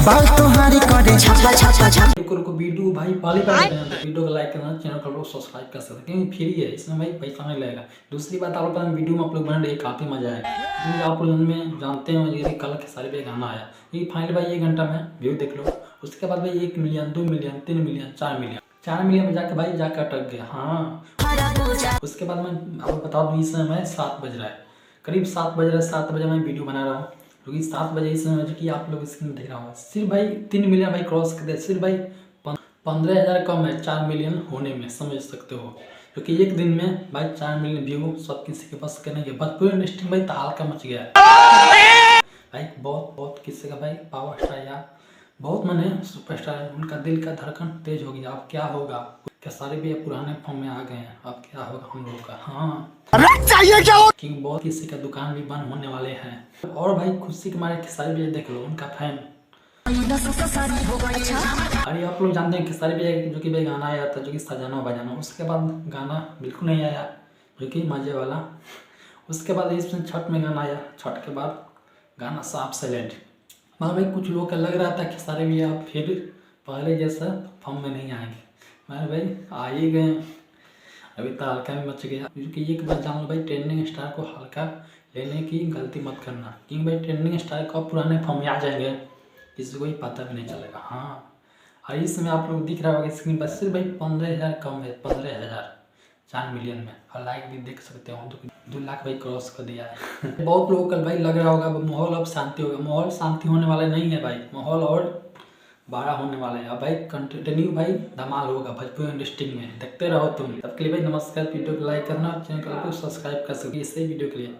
बाल तुम्हारी करे छापा छापा छापा। रुको वीडियो भाई पहली बार वीडियो को लाइक करना, चैनल को लोग सब्सक्राइब कर सकते हैं क्योंकि फ्री है, इसमें भाई पैसा नहीं लगेगा। दूसरी बात आप लोग वीडियो में आप लोग बना रहे काफ़ी मजा आएगा क्योंकि आप लोग में जानते हैं ये कल खेसारी पे गाना आया, ये फाइनल भाई 1 घंटा में व्यू देख लो। उसके बाद भाई 1 मिलियन 2 मिलियन 3 मिलियन 4 मिलियन में जाके भाई जाकर अटक गया। हाँ उसके बाद मैं आपको बता दूँ इस समय 7 बज रहा है, करीब 7 बज रहा है। 7 बजे मैं वीडियो बना रहा हूँ क्योंकि 7 बजे इस समय कि आप लोग स्क्रीन देख रहा होगा, सिर्फ भाई 3 मिलियन भाई क्रॉस कर दिया। सिर्फ भाई 15,000 कम है 4 मिलियन होने में, समझ सकते हो। क्योंकि एक दिन में भाई 4 मिलियन व्यू सब किसी के पास के नहीं है। भोजपुरी इंडस्ट्री भाई तहलका मच गया है भाई, बहुत किसी का भाई पावर स्टार या बहुत माने सुपरस्टार है, उनका दिल का धड़कन तेज हो गया। अब क्या होगा, खेसारी भी पुराने फॉर्म में आ गए हैं, अब क्या होगा हम लोग का। हाँ चाहिए क्या हो कि बहुत किसी का दुकान भी बंद होने वाले हैं। और भाई खुशी के मारे खेसारी भी देख लो, उनका फैन। अरे आप लोग जानते हैं खेसारी भी जो कि भाई गाना आया था जो कि सजाना बजाना, उसके बाद गाना बिल्कुल नहीं आया जो कि मजे वाला। उसके बाद इसमें छठ में गाना आया, छठ के बाद गाना साफ साइलेंट। मगर भाई कुछ लोग का लग रहा था खेसारी भी आप फिर पहले जैसा फॉर्म में नहीं आएंगे, मगर भाई आ ही गए। अभी तो हल्का भी मच गया क्योंकि एक बात जान लो भाई, ट्रेंडिंग स्टार को हल्का लेने की गलती मत करना क्योंकि भाई ट्रेंडिंग स्टार को पुराने फॉर्म में आ जाएंगे, किसी को ही पता भी नहीं चलेगा। हाँ और इसमें आप लोग दिख रहा होगा स्क्रीन पर सिर्फ भाई 15,000 कम है, 15,000 4 मिलियन में। और लाइक भी देख सकते हो 2 लाख भाई क्रॉस कर दिया है बहुत लोगों का भाई लग रहा होगा माहौल अब शांति होगा, माहौल शांति होने वाला नहीं है भाई, माहौल और बड़ा होने वाला है। अब भाई कंटिन्यू भाई धमाल होगा भोजपुरी इंडस्ट्री में, देखते रहो तुम। तब के लिए भाई नमस्कार, वीडियो को लाइक करना, चैनल को सब्सक्राइब कर सकते इसी वीडियो के लिए।